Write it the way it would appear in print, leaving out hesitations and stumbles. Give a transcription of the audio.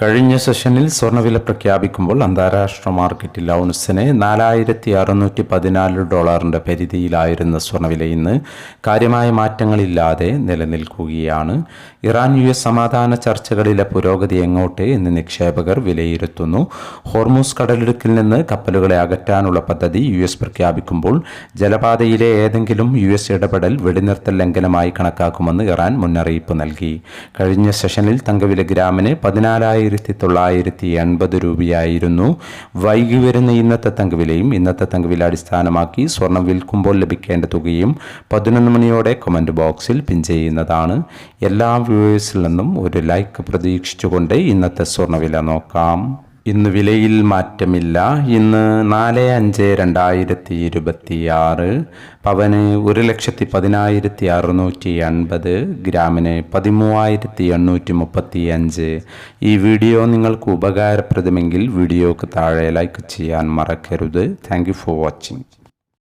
കഴിഞ്ഞ സെഷനിൽ സ്വർണ്ണവില പ്രഖ്യാപിക്കുമ്പോൾ അന്താരാഷ്ട്ര മാർക്കറ്റിൽ ഔൺസിന് $4,614 പരിധിയിലായിരുന്ന സ്വർണ്ണവില ഇന്ന് കാര്യമായ മാറ്റങ്ങളില്ലാതെ നിലനിൽക്കുകയാണ്. ഇറാൻ US സമാധാന ചർച്ചകളിലെ പുരോഗതി എങ്ങോട്ട് എന്ന് നിക്ഷേപകർ വിലയിരുത്തുന്നു. ഹോർമൂസ് കടലിടുക്കിൽ നിന്ന് കപ്പലുകളെ അകറ്റാനുള്ള പദ്ധതി US പ്രഖ്യാപിക്കുമ്പോൾ ജലപാതയിലെ ഏതെങ്കിലും US ഇടപെടൽ വെടിനിർത്തൽ ലംഘനമായി കണക്കാക്കുമെന്ന് ഇറാൻ മുന്നറിയിപ്പ് നൽകി. കഴിഞ്ഞ സെഷനിൽ തങ്കവില ഗ്രാമിന് 14,980 രൂപയായിരുന്നു. വൈകി വരുന്ന ഇന്നത്തെ തങ്കവിലയും ഇന്നത്തെ തങ്കവില അടിസ്ഥാനമാക്കി സ്വർണം വിൽക്കുമ്പോൾ ലഭിക്കേണ്ട തുകയും 11 മണിയോടെ കമൻറ്റ് ബോക്സിൽ പിൻ ചെയ്യുന്നതാണ്. എല്ലാ വ്യൂവേഴ്സിൽ നിന്നും ഒരു ലൈക്ക് പ്രതീക്ഷിച്ചുകൊണ്ട് ഇന്നത്തെ സ്വർണ്ണവില നോക്കാം. ഇന്ന് വിലയിൽ മാറ്റമില്ല. ഇന്ന് 4/5/2026 പവന് 1,10,16,680, ഗ്രാമിന് 13,835. ഈ വീഡിയോ നിങ്ങൾക്ക് ഉപകാരപ്രദമെങ്കിൽ വീഡിയോക്ക് താഴെ ലൈക്ക് ചെയ്യാൻ മറക്കരുത്. Thank you for watching.